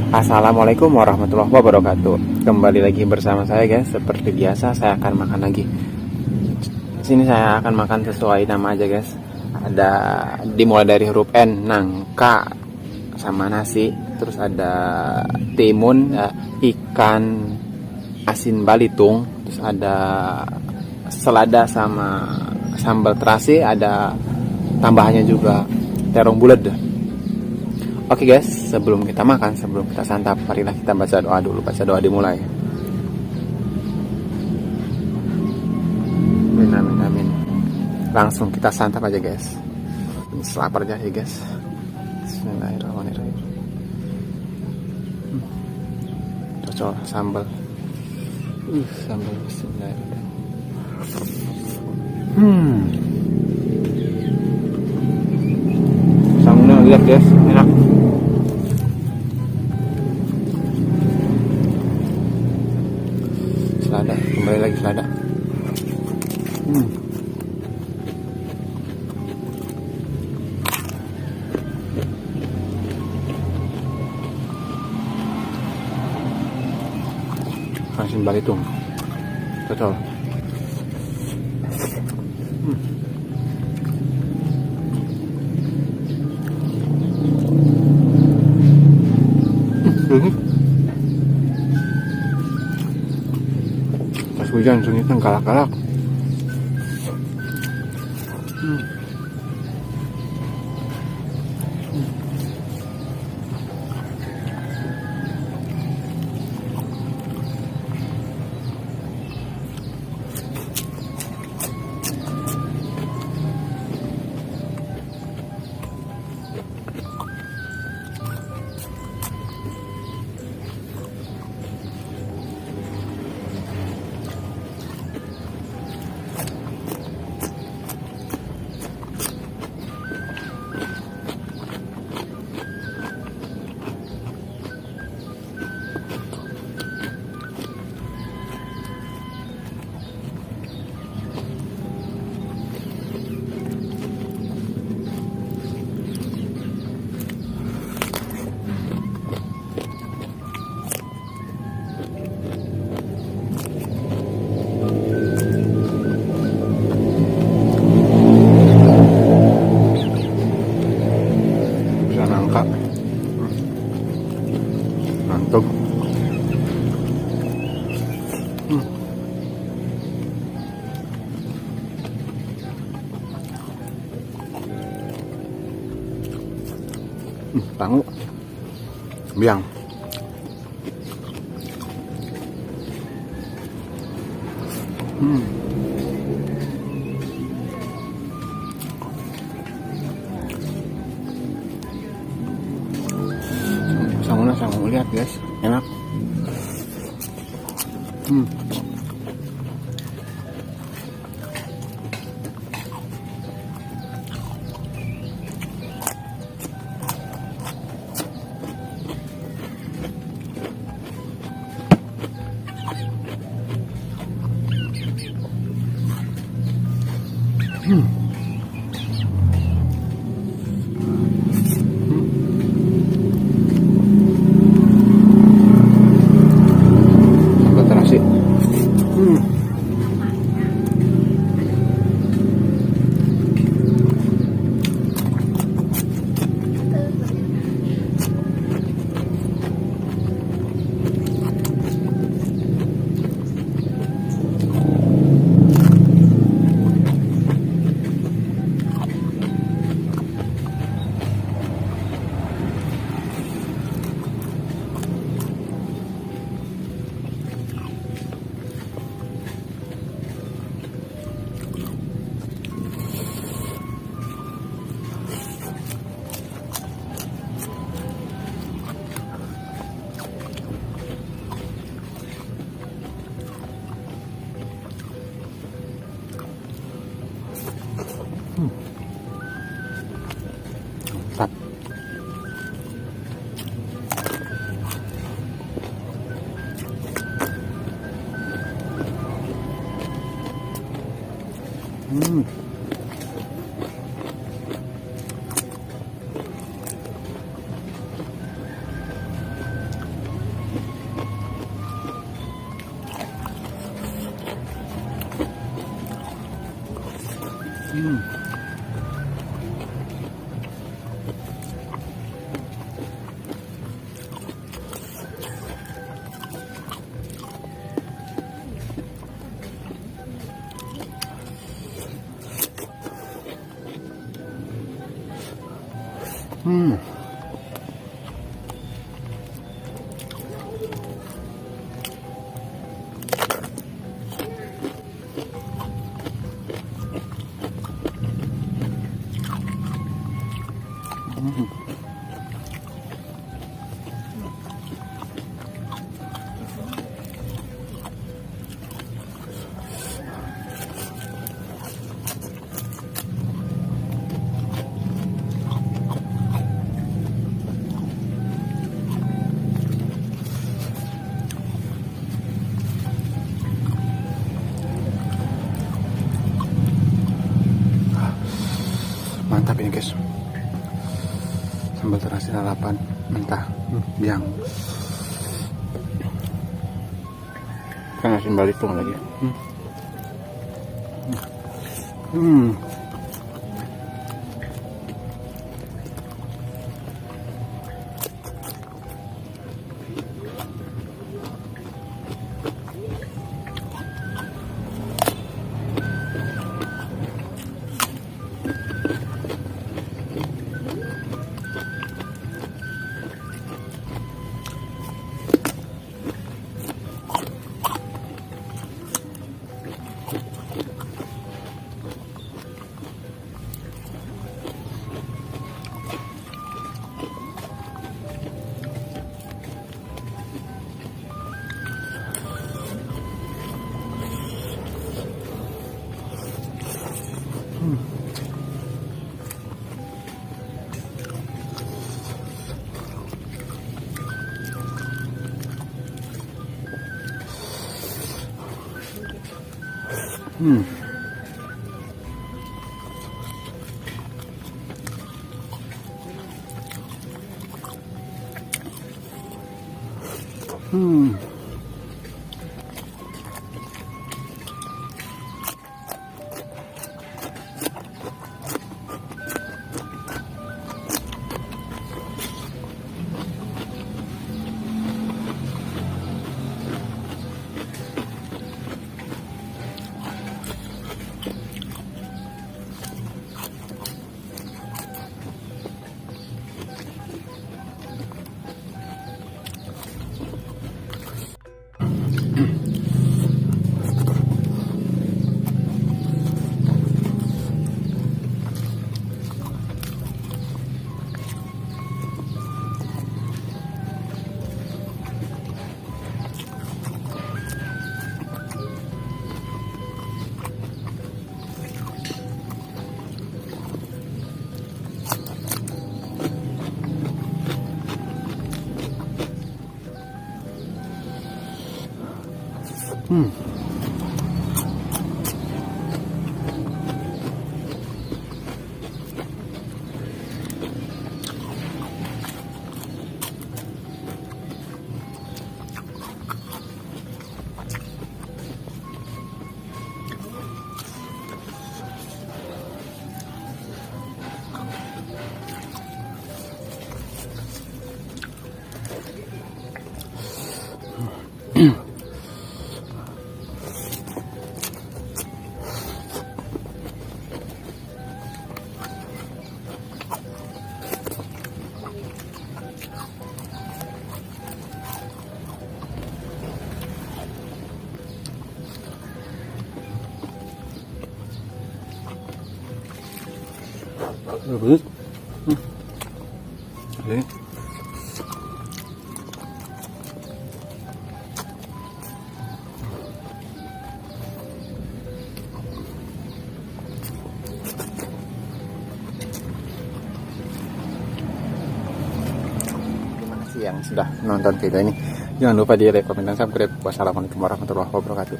Assalamualaikum warahmatullahi wabarakatuh. Kembali lagi bersama saya guys. Seperti biasa saya akan makan lagi. Sini saya akan makan sesuai nama aja guys. Ada dimulai dari huruf N, nangka sama nasi. Terus ada timun, ikan asin balitung. Terus ada selada sama sambal terasi. Ada tambahannya juga terong bulat. Oke guys, sebelum kita makan, sebelum kita santap, marilah kita baca doa dulu. Baca doa dimulai. Amin, amin, amin. Langsung kita santap aja guys. Lapar aja ya guys. Bismillahirrahmanirrahim. Cocok sambal. Sambal bismillahirrahmanirrahim. Sambalnya lihat guys, enak. Selada, kembali lagi selada. Asin balitung, cocok. Pas hujan sunyitan galak-galak. Mantap. Tangu biang. Sanggulnya sanggul lihat guys, enak. Sambal terasi. Sat. Hmm. Hmm. Mantap ini guys, sambal terasi lalapan mentah yang kan asin balitung lagi. Hmm. Bagus. Oke. Terima kasih yang sudah nonton video ini. Jangan lupa di like, komen, dan subscribe. Wassalamualaikum warahmatullahi wabarakatuh.